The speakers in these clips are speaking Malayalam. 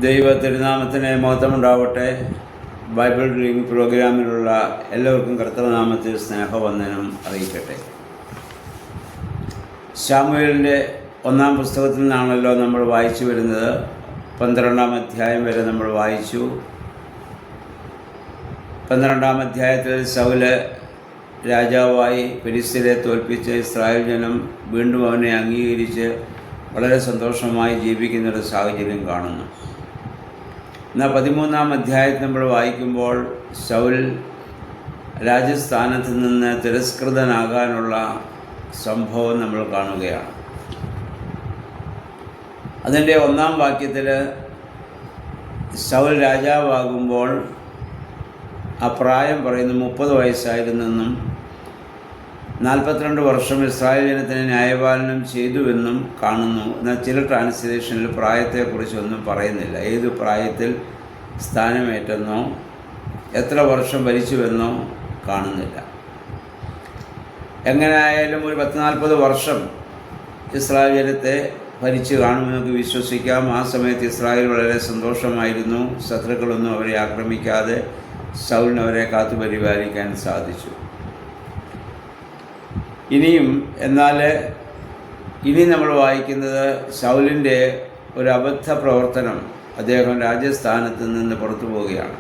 ദൈവ തിരുനാമത്തിന് മഹത്വമുണ്ടാവട്ടെ. ബൈബിൾ റീഡിംഗ് പ്രോഗ്രാമിലുള്ള എല്ലാവർക്കും കർത്തൃനാമത്തിൽ സ്നേഹവന്ദനം അറിയിക്കട്ടെ. ശമൂവേലിൻ്റെ 1-ാം പുസ്തകത്തിൽ നിന്നാണല്ലോ നമ്മൾ വായിച്ചു വരുന്നത്. 12-ാം അധ്യായം വരെ നമ്മൾ വായിച്ചു. 12-ാം അധ്യായത്തിൽ ശൗല് രാജാവായി ഫെലിസ്ത്യരെ തോൽപ്പിച്ച് ഇസ്രായേൽ ജനം വീണ്ടും അവനെ അംഗീകരിച്ച് വളരെ സന്തോഷമായി ജീവിക്കുന്നൊരു സാഹചര്യം കാണുന്നു. എന്നാൽ 13-ാം അധ്യായത്തിൽ നമ്മൾ വായിക്കുമ്പോൾ ശൗൽ രാജസ്ഥാനത്ത് നിന്ന് തിരസ്കൃതനാകാനുള്ള സംഭവം നമ്മൾ കാണുകയാണ്. അതിൻ്റെ 1-ാം വാക്യത്തിൽ ശൗൽ രാജാവാകുമ്പോൾ ആ പ്രായം പറയുന്നു 30 വയസ്സായിരുന്നെന്നും 42 വർഷം ഇസ്രായേൽ ജനത്തിന് ന്യായപാലനം ചെയ്തുവെന്നും കാണുന്നു. എന്നാൽ ചില ട്രാൻസ്ലേഷനിൽ പ്രായത്തെക്കുറിച്ചൊന്നും പറയുന്നില്ല. ഏത് പ്രായത്തിൽ സ്ഥാനമേറ്റെന്നോ എത്ര വർഷം ഭരിച്ചുവെന്നോ കാണുന്നില്ല. എങ്ങനെയായാലും ഒരു 40 വർഷം ഇസ്രായേൽ ജനത്തെ ഭരിച്ചു കാണുമെന്ന് നമുക്ക് വിശ്വസിക്കാം. ആ സമയത്ത് ഇസ്രായേൽ വളരെ സന്തോഷമായിരുന്നു. ശത്രുക്കളൊന്നും അവരെ ആക്രമിക്കാതെ ശൗലിന് അവരെ കാത്തു പരിപാലിക്കാൻ സാധിച്ചു. എന്നാൽ ഇനി നമ്മൾ വായിക്കുന്നത് ശൗലിൻ്റെ ഒരു അബദ്ധ പ്രവർത്തനം. അദ്ദേഹം രാജസ്ഥാനത്ത് നിന്ന് പുറത്തു പോവുകയാണ്.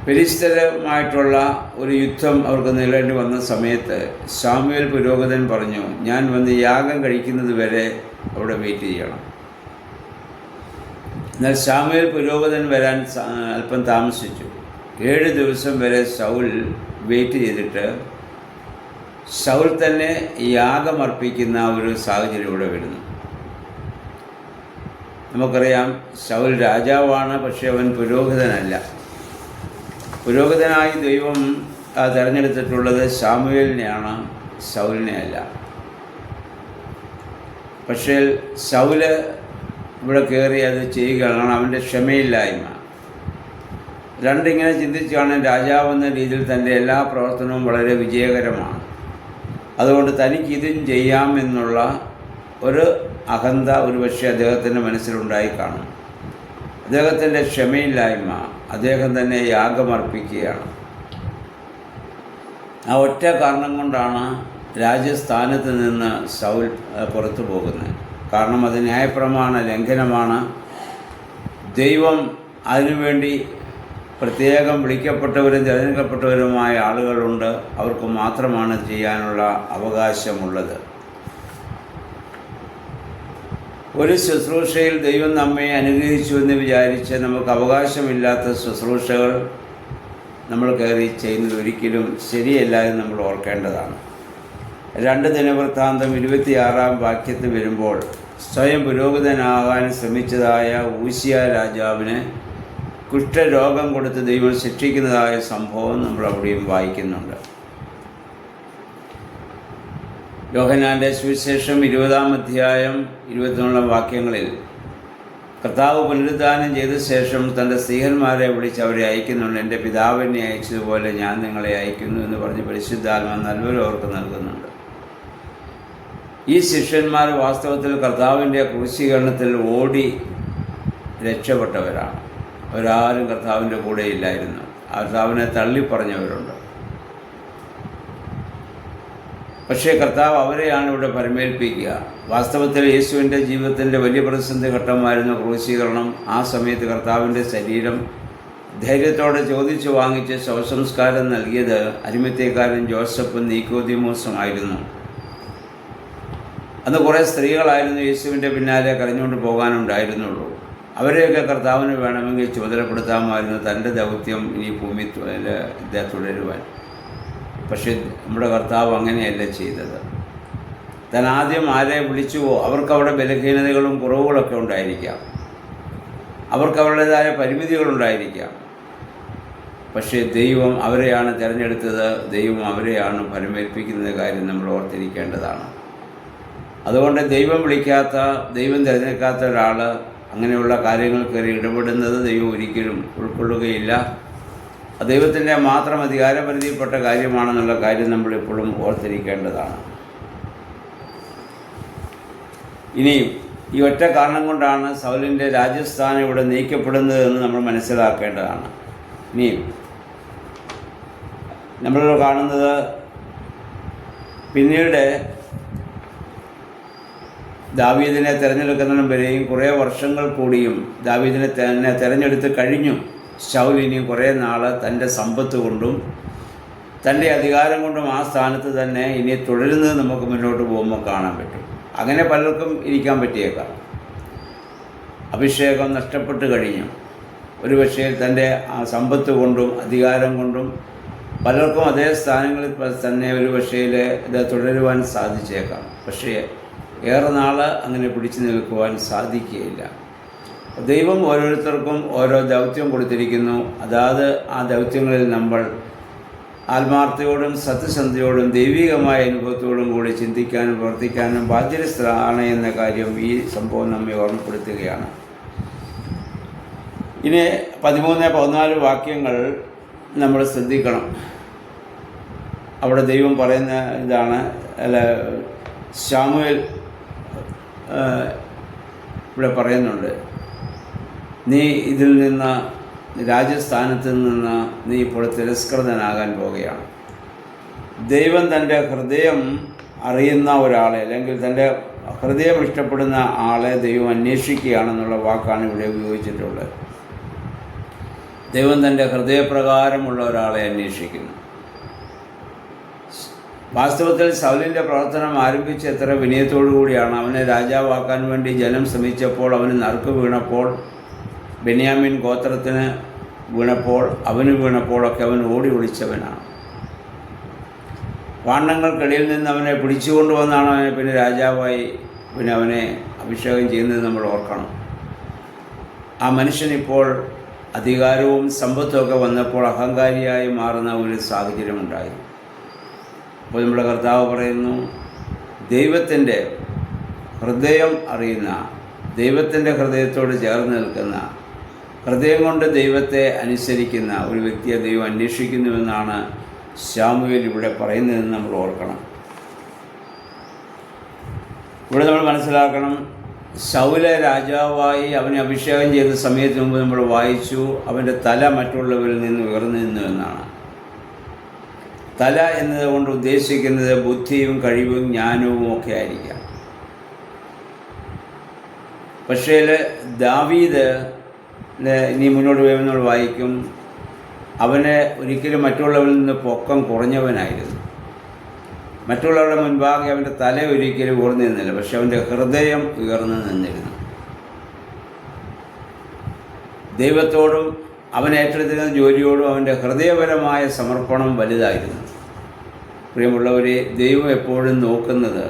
ഫെലിസ്ത്യരുമായിട്ടുള്ള ഒരു യുദ്ധം അവർക്ക് നേരിടേണ്ടി വന്ന സമയത്ത് ശമൂവേൽ പുരോഹിതൻ പറഞ്ഞു, ഞാൻ വന്ന് യാഗം കഴിക്കുന്നത് വരെ അവിടെ വെയിറ്റ് ചെയ്യണം. എന്നാൽ ശമൂവേൽ പുരോഹിതൻ വരാൻ അല്പം താമസിച്ചു. 7 ദിവസം വരെ ശൗൽ വെയിറ്റ് ചെയ്തിട്ട് ശൗൽ തന്നെ യാഗമർപ്പിക്കുന്ന ഒരു സാഹചര്യം ഇവിടെ വരുന്നു. നമുക്കറിയാം, ശൗൽ രാജാവാണ്, പക്ഷേ അവൻ പുരോഹിതനല്ല. പുരോഹിതനായി ദൈവം തിരഞ്ഞെടുത്തിട്ടുള്ളത് ശമൂവേലിനെയാണ്, ശൗലിനെ അല്ല. പക്ഷേ ശൗല് ഇവിടെ കയറി അത് ചെയ്യുകയാണ്. അവൻ്റെ ക്ഷമയില്ലായ്മ. രണ്ടിങ്ങനെ ചിന്തിച്ചാണ് രാജാവെന്ന രീതിയിൽ തൻ്റെ എല്ലാ പ്രവർത്തനവും വളരെ വിജയകരമാണ്. അതുകൊണ്ട് തനിക്കിതും ചെയ്യാമെന്നുള്ള ഒരു അഹന്ത ഒരുപക്ഷെ അദ്ദേഹത്തിൻ്റെ മനസ്സിലുണ്ടായി കാണും. അദ്ദേഹത്തിൻ്റെ ക്ഷമയില്ലായ്മ, അദ്ദേഹം തന്നെ യാഗമർപ്പിക്കുകയാണ്. ആ ഒറ്റ കാരണം കൊണ്ടാണ് രാജസ്ഥാനത്ത് നിന്ന് ശൗൽ പുറത്തു പോകുന്നത്. കാരണം അത് ന്യായപ്രമാണ ലംഘനമാണ്. ദൈവം അതിനുവേണ്ടി പ്രത്യേകം വിളിക്കപ്പെട്ടവരും തിരഞ്ഞെടുക്കപ്പെട്ടവരുമായ ആളുകളുണ്ട്. അവർക്ക് മാത്രമാണ് ചെയ്യാനുള്ള അവകാശമുള്ളത്. ഒരു ശുശ്രൂഷയിൽ ദൈവം നമ്മെ അനുഗ്രഹിച്ചു എന്ന് വിചാരിച്ച് നമുക്ക് അവകാശമില്ലാത്ത ശുശ്രൂഷകൾ നമ്മൾ കയറി ചെയ്യുന്നത് ഒരിക്കലും ശരിയല്ല എന്ന് നമ്മൾ ഓർക്കേണ്ടതാണ്. 2 ദിനവൃത്താന്തം 26-ാം വാക്യത്തിൽ വരുമ്പോൾ സ്വയം പുരോഹിതനാകാൻ ശ്രമിച്ചതായ ഊസിയ രാജാവിന് കുഷ്ഠരോഗം കൊടുത്ത് ദൈവം ശിക്ഷിക്കുന്നതായ സംഭവം നമ്മൾ അവിടെയും വായിക്കുന്നുണ്ട്. യോഹന്നാൻ്റെ സുവിശേഷം 20-ാം അധ്യായം 21-ാം വാക്യങ്ങളിൽ കർത്താവ് പുനരുദ്ധാനം ചെയ്ത ശേഷം തൻ്റെ സ്ത്രീഹന്മാരെ വിളിച്ച് അവരെ അയക്കുന്നുണ്ട്. എൻ്റെ പിതാവിനെ അയച്ചതുപോലെ ഞാൻ നിങ്ങളെ അയക്കുന്നു എന്ന് പറഞ്ഞ് പരിശുദ്ധാത്മാ നല്ലവരവർക്ക് നൽകുന്നുണ്ട്. ഈ ശിഷ്യന്മാർ വാസ്തവത്തിൽ കർത്താവിൻ്റെ ക്രൂശീകരണത്തിൽ ഓടി രക്ഷപ്പെട്ടവരാണ്. അവരാരും കർത്താവിൻ്റെ കൂടെ ഇല്ലായിരുന്നു. കർത്താവിനെ തള്ളിപ്പറഞ്ഞവരുണ്ട്. പക്ഷേ കർത്താവ് അവരെയാണ് ഇവിടെ പരമേൽപ്പിക്കുക. വാസ്തവത്തിൽ യേശുവിൻ്റെ ജീവിതത്തിൻ്റെ വലിയ പ്രതിസന്ധി ഘട്ടമായിരുന്നു ക്രൂശീകരണം. ആ സമയത്ത് കർത്താവിൻ്റെ ശരീരം ധൈര്യത്തോടെ ചോദിച്ചു വാങ്ങിച്ച് ശവസംസ്കാരം നൽകിയത് അരിമത്യക്കാരൻ ജോസഫും നീക്കോദിമോസുമായിരുന്നു. അന്ന് കുറേ സ്ത്രീകളായിരുന്നു യേശുവിൻ്റെ പിന്നാലെ കരഞ്ഞുകൊണ്ട് പോകാനുണ്ടായിരുന്നുള്ളൂ. അവരെയൊക്കെ കർത്താവിന് വേണമെങ്കിൽ ചുമതലപ്പെടുത്താമായിരുന്നു തൻ്റെ ദൗത്യം ഈ ഭൂമി തുടരുവാൻ. പക്ഷേ നമ്മുടെ കർത്താവ് അങ്ങനെയല്ല ചെയ്തത്. താൻ ആദ്യം ആരെ വിളിച്ചുവോ അവർക്കവിടെ ബലഹീനതകളും കുറവുകളൊക്കെ ഉണ്ടായിരിക്കാം, അവർക്ക് അവരുടേതായ പരിമിതികളുണ്ടായിരിക്കാം. പക്ഷേ ദൈവം അവരെയാണ് തിരഞ്ഞെടുത്തത്. ദൈവം അവരെയാണ് ഫലമേൽപ്പിക്കുന്ന കാര്യം നമ്മൾ ഓർത്തിരിക്കേണ്ടതാണ്. അതുകൊണ്ട് ദൈവം വിളിക്കാത്ത, ദൈവം തിരഞ്ഞെടുക്കാത്ത ഒരാൾ അങ്ങനെയുള്ള കാര്യങ്ങൾ കയറി ഇടപെടുന്നത് ദൈവം ഒരിക്കലും ഉൾക്കൊള്ളുകയില്ല. ദൈവത്തിൻ്റെ മാത്രം അധികാരപരിധിയിൽപ്പെട്ട കാര്യമാണെന്നുള്ള കാര്യം നമ്മളെപ്പോഴും ഓർത്തിരിക്കേണ്ടതാണ്. ഇനി ഈ ഒറ്റ കാരണം കൊണ്ടാണ് സൗലിൻ്റെ രാജസ്ഥാനം ഇവിടെ നീക്കപ്പെടുന്നത് എന്ന് നമ്മൾ മനസ്സിലാക്കേണ്ടതാണ്. ഇനി നമ്മൾ കാണുന്നത് പിന്നീട് ദാവീദിനെ തിരഞ്ഞെടുക്കുന്നതിനും വരെയും കുറേ വർഷങ്ങൾ കൂടിയും ദാവീദിനെ തന്നെ തിരഞ്ഞെടുത്ത് കഴിഞ്ഞു ശൗൽ ഇനിയും കുറേ നാൾ തൻ്റെ സമ്പത്ത് കൊണ്ടും തൻ്റെ അധികാരം കൊണ്ടും ആ സ്ഥാനത്ത് തന്നെ ഇനി തുടരുന്നത് നമുക്ക് മുന്നോട്ട് പോകുമ്പോൾ കാണാൻ പറ്റും. അങ്ങനെ പലർക്കും ഇരിക്കാൻ പറ്റിയേക്കാം. അഭിഷേകം നഷ്ടപ്പെട്ട് കഴിഞ്ഞു. ഒരു പക്ഷേ തൻ്റെ ആ സമ്പത്ത് കൊണ്ടും അധികാരം കൊണ്ടും പലർക്കും അതേ സ്ഥാനങ്ങളിൽ തന്നെ ഒരു പക്ഷേ ഇത് തുടരുവാൻ സാധിച്ചേക്കാം. പക്ഷേ ഏറെ നാൾ അങ്ങനെ പിടിച്ചു നിൽക്കുവാൻ സാധിക്കുകയില്ല. ദൈവം ഓരോരുത്തർക്കും ഓരോ ദൗത്യം കൊടുത്തിരിക്കുന്നു. അതാത് ആ ദൗത്യങ്ങളിൽ നമ്മൾ ആത്മാർത്ഥയോടും സത്യസന്ധയോടും ദൈവികമായ അനുഭവത്തോടും കൂടി ചിന്തിക്കാനും പ്രവർത്തിക്കാനും ബാധ്യസ്ഥരാണ് എന്ന കാര്യം ഈ സംഭവം നമ്മെ ഓർമ്മപ്പെടുത്തുകയാണ്. ഇനി 13-14 വാക്യങ്ങൾ നമ്മൾ ശ്രദ്ധിക്കണം. അവിടെ ദൈവം പറയുന്ന ഇതാണ്, ശമൂവേൽ ഇവിടെ പറയുന്നുണ്ട്, നീ ഇതിൽ നിന്ന് രാജസ്ഥാനത്ത് നിന്ന് നീ ഇപ്പോൾ തിരസ്കൃതനാകാൻ പോവുകയാണ്. ദൈവം തൻ്റെ ഹൃദയം അറിയുന്ന ഒരാളെ, അല്ലെങ്കിൽ തൻ്റെ ഹൃദയം ഇഷ്ടപ്പെടുന്ന ആളെ ദൈവം അന്വേഷിക്കുകയാണെന്നുള്ള വാക്കാണ് ഇവിടെ ഉപയോഗിച്ചിട്ടുള്ളത്. ദൈവം തൻ്റെ ഹൃദയപ്രകാരമുള്ള ഒരാളെ അന്വേഷിക്കുന്നു. വാസ്തവത്തിൽ സൗലിൻ്റെ പ്രവർത്തനം ആരംഭിച്ച് എത്ര വിനയത്തോടു കൂടിയാണ്. അവനെ രാജാവാക്കാൻ വേണ്ടി ജനം ശ്രമിച്ചപ്പോൾ, അവന് നറുക്ക് വീണപ്പോൾ, ബെന്യാമിൻ ഗോത്രത്തിന് വീണപ്പോഴൊക്കെ അവൻ ഓടി ഒളിച്ചവനാണ്. വാണ്ണങ്ങൾക്കിടയിൽ നിന്ന് അവനെ പിടിച്ചുകൊണ്ടുവന്നാണ് അവനെ പിന്നെ രാജാവായി അവനെ അഭിഷേകം ചെയ്യുന്നത് നമ്മൾ ഓർക്കണം. ആ മനുഷ്യനിപ്പോൾ അധികാരവും സമ്പത്തുമൊക്കെ വന്നപ്പോൾ അഹങ്കാരിയായി മാറുന്ന ഒരു സാഹചര്യമുണ്ടായി. അപ്പോൾ നമ്മുടെ കർത്താവ് പറയുന്നു, ദൈവത്തിൻ്റെ ഹൃദയം അറിയുന്ന, ദൈവത്തിൻ്റെ ഹൃദയത്തോട് ചേർന്ന് നിൽക്കുന്ന, ഹൃദയം കൊണ്ട് ദൈവത്തെ അനുസരിക്കുന്ന ഒരു വ്യക്തിയെ ദൈവം അന്വേഷിക്കുന്നുവെന്നാണ് ശമൂവേൽ ഇവിടെ പറയുന്നതെന്ന് നമ്മൾ ഓർക്കണം. ഇവിടെ നമ്മൾ മനസ്സിലാക്കണം, ശൗലെ രാജാവായി അവനെ അഭിഷേകം ചെയ്ത സമയത്തിന് മുമ്പ് നമ്മൾ വായിച്ചു, അവൻ്റെ തല മറ്റുള്ളവരിൽ നിന്ന് ഉയർന്നു നിന്നു എന്നാണ്. തല എന്നതുകൊണ്ട് ഉദ്ദേശിക്കുന്നത് ബുദ്ധിയും കഴിവും ജ്ഞാനവും ഒക്കെ ആയിരിക്കാം. പക്ഷേ ദാവീദ് ഇനി മുന്നോട്ട് പോയെന്ന് വായിക്കും, അവന് ഒരിക്കലും മറ്റുള്ളവരിൽ നിന്ന് പൊക്കം കുറഞ്ഞവനായിരുന്നു. മറ്റുള്ളവരുടെ മുൻപാകെ അവൻ്റെ തല ഒരിക്കലും ഉയർന്നു നിന്നില്ല, പക്ഷെ അവൻ്റെ ഹൃദയം ഉയർന്നു നിന്നിരുന്നു. ദൈവത്തോടും അവൻ ഏറ്റെടുത്തിരുന്ന ജോലിയോടും അവൻ്റെ ഹൃദയപരമായ സമർപ്പണം വലുതായിരുന്നു. പ്രിയമുള്ളവരെ, ദൈവം എപ്പോഴും നോക്കുന്നത്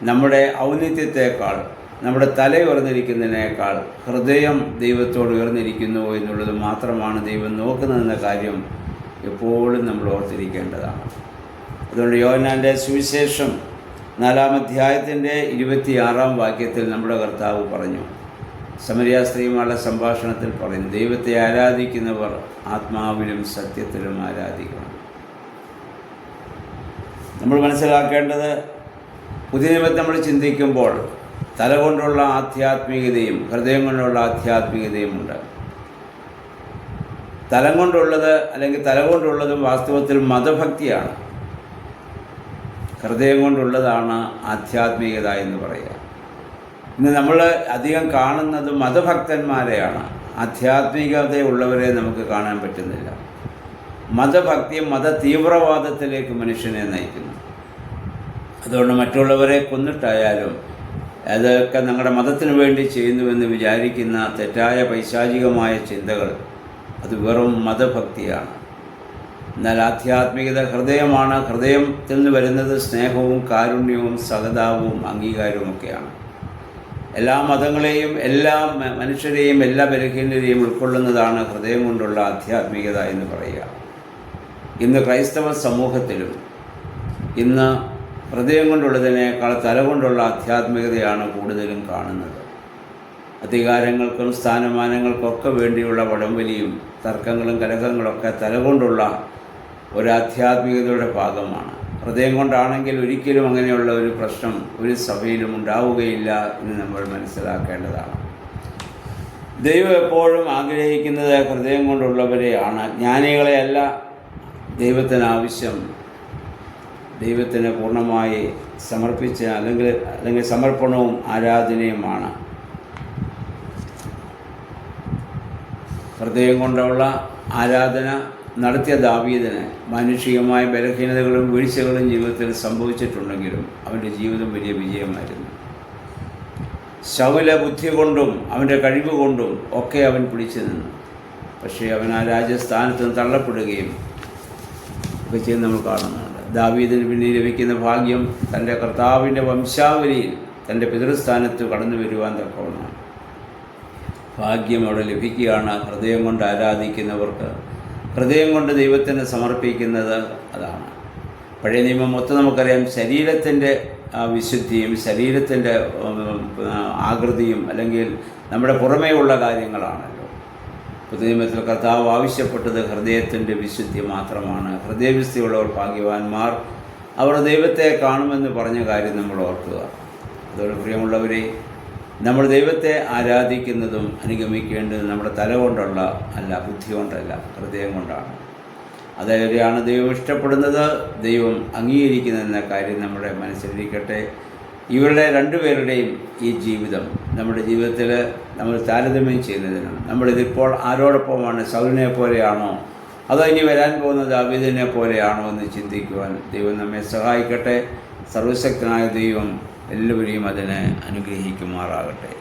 നമ്മുടെ ഔന്നിത്യത്തെക്കാൾ, നമ്മുടെ തല ഉയർന്നിരിക്കുന്നതിനേക്കാൾ ഹൃദയം ദൈവത്തോട് ഉയർന്നിരിക്കുന്നു എന്നുള്ളത് മാത്രമാണ് ദൈവം നോക്കുന്നതെന്ന കാര്യം എപ്പോഴും നമ്മൾ ഓർത്തിരിക്കേണ്ടതാണ്. അതുകൊണ്ട് യോഹന്നാൻ്റെ സുവിശേഷം 4-ാം അധ്യായത്തിൻ്റെ 26-ാം വാക്യത്തിൽ നമ്മുടെ കർത്താവ് പറഞ്ഞു, സമരിയ സ്ത്രീയുമായുള്ള സംഭാഷണത്തിൽ പറയുന്നു, ദൈവത്തെ ആരാധിക്കുന്നവർ ആത്മാവിലും സത്യത്തിലും ആരാധിക്കണം. നമ്മൾ മനസ്സിലാക്കേണ്ടത്, പുതിയ നിയമത്തിൽ നമ്മൾ ചിന്തിക്കുമ്പോൾ തല കൊണ്ടുള്ള ആധ്യാത്മികതയും ഹൃദയം കൊണ്ടുള്ള ആധ്യാത്മികതയുമുണ്ട്. തലം കൊണ്ടുള്ളത് അല്ലെങ്കിൽ തല കൊണ്ടുള്ളതും വാസ്തവത്തിൽ മതഭക്തിയാണ്. ഹൃദയം കൊണ്ടുള്ളതാണ് ആധ്യാത്മികത എന്ന് പറയുക. ഇന്ന് നമ്മൾ അധികം കാണുന്നത് മതഭക്തന്മാരെയാണ്. ആധ്യാത്മികതയുള്ളവരെ നമുക്ക് കാണാൻ പറ്റുന്നില്ല. മതഭക്തി മത തീവ്രവാദത്തിലേക്ക് മനുഷ്യനെ നയിക്കുന്നു. അതുകൊണ്ട് മറ്റുള്ളവരെ കൊന്നിട്ടായാലും അതൊക്കെ ഞങ്ങളുടെ മതത്തിന് വേണ്ടി ചെയ്യുന്നുവെന്ന് വിചാരിക്കുന്ന തെറ്റായ പൈശാചികമായ ചിന്തകൾ, അത് വെറും മതഭക്തിയാണ്. എന്നാൽ ആധ്യാത്മികത ഹൃദയമാണ്. ഹൃദയത്തിൽ നിന്ന് വരുന്നത് സ്നേഹവും കാരുണ്യവും സഹതാപവും അംഗീകാരവുമൊക്കെയാണ്. എല്ലാ മതങ്ങളെയും എല്ലാ മനുഷ്യരെയും എല്ലാ ബലഹീനരെയും ഉൾക്കൊള്ളുന്നതാണ് ഹൃദയം കൊണ്ടുള്ള ആധ്യാത്മികത എന്ന് പറയുക. ഇന്ന് ക്രൈസ്തവ സമൂഹത്തിലും ഇന്ന് ഹൃദയം കൊണ്ടുള്ളതിനേക്കാൾ തല കൊണ്ടുള്ള ആധ്യാത്മികതയാണ് കൂടുതലും കാണുന്നത്. അധികാരങ്ങൾക്കും സ്ഥാനമാനങ്ങൾക്കൊക്കെ വേണ്ടിയുള്ള വടംവലിയും തർക്കങ്ങളും കലഹങ്ങളൊക്കെ തല കൊണ്ടുള്ള ഒരു ആധ്യാത്മികതയുടെ ഭാഗമാണ്. ഹൃദയം കൊണ്ടാണെങ്കിൽ ഒരിക്കലും അങ്ങനെയുള്ള ഒരു പ്രശ്നം ഒരു സഭയിലും ഉണ്ടാവുകയില്ല എന്ന് നമ്മൾ മനസ്സിലാക്കേണ്ടതാണ്. ദൈവം എപ്പോഴും ആഗ്രഹിക്കുന്നത് ഹൃദയം കൊണ്ടുള്ളവരെയാണ്, ജ്ഞാനികളെയല്ല. ദൈവത്തിന് ആവശ്യം ദൈവത്തിന് പൂർണ്ണമായി സമർപ്പിച്ച അല്ലെങ്കിൽ സമർപ്പണവും ആരാധനയുമാണ്. ഹൃദയം കൊണ്ടുള്ള ആരാധന നടത്തിയ ദാവീദിന് മാനുഷികമായ ബലഹീനതകളും വീഴ്ചകളും ജീവിതത്തിൽ സംഭവിച്ചിട്ടുണ്ടെങ്കിലും അവൻ്റെ ജീവിതം വലിയ വിജയമായിരുന്നു. ശൗല ബുദ്ധി കൊണ്ടും അവൻ്റെ കഴിവ് കൊണ്ടും ഒക്കെ അവൻ പിടിച്ചു നിന്നു. പക്ഷേ അവൻ ആ രാജസ്ഥാനത്ത് നിന്ന് തള്ളപ്പെടുകയും ഒക്കെ ചെയ്യുന്ന നമ്മൾ കാണുന്നുണ്ട്. ദാവീദിന് പിന്നെ ലഭിക്കുന്ന ഭാഗ്യം തൻ്റെ കർത്താവിൻ്റെ വംശാവലിയിൽ തൻ്റെ പിതൃസ്ഥാനത്ത് കടന്നു വരുവാൻ തക്കവണ്ണം ഭാഗ്യം അവിടെ ലഭിക്കുകയാണ്. ഹൃദയം കൊണ്ട് ആരാധിക്കുന്നവർക്ക്, ഹൃദയം കൊണ്ട് ദൈവത്തിന് സമർപ്പിക്കുന്നത് അതാണ്. പഴയ നിയമം മൊത്തം നമുക്കറിയാം, ശരീരത്തിൻ്റെ വിശുദ്ധിയും ശരീരത്തിൻ്റെ ആകൃതിയും അല്ലെങ്കിൽ നമ്മുടെ പുറമേയുള്ള കാര്യങ്ങളാണല്ലോ. പുതിയ നിയമത്തിൽ കർത്താവ് ആവശ്യപ്പെട്ടത് ഹൃദയത്തിൻ്റെ വിശുദ്ധി മാത്രമാണ്. ഹൃദയവിശുദ്ധിയുള്ളവർ ഭാഗ്യവാന്മാർ, അവർ ദൈവത്തെ കാണുമെന്ന് പറഞ്ഞ കാര്യം നമ്മൾ ഓർക്കുക. അതോടെ പ്രിയമുള്ളവരെ, നമ്മൾ ദൈവത്തെ ആരാധിക്കുന്നതും അനുഗമിക്കേണ്ടതും നമ്മുടെ തല കൊണ്ടുള്ള അല്ല, ബുദ്ധി കൊണ്ടല്ല, ഹൃദയം കൊണ്ടാണ്. അതെവിടെയാണ് ദൈവം ഇഷ്ടപ്പെടുന്നത്, ദൈവം അംഗീകരിക്കുന്നതെന്ന കാര്യം നമ്മുടെ മനസ്സിലിരിക്കട്ടെ. ഇവരുടെ രണ്ടുപേരുടെയും ഈ ജീവിതം നമ്മുടെ ജീവിതത്തിൽ നമ്മൾ താരതമ്യം ചെയ്യുന്നതിനും നമ്മളിതിപ്പോൾ ആരോടൊപ്പമാണ്, സൗലിനെ പോലെയാണോ അതോ ഇനി വരാൻ പോകുന്ന ദാവീദിനെ പോലെയാണോ എന്ന് ചിന്തിക്കുവാൻ ദൈവം നമ്മെ സഹായിക്കട്ടെ. സർവശക്തനായ ദൈവം എല്ലാവരെയും അതിനെ അനുഗ്രഹിക്കുമാറാകട്ടെ.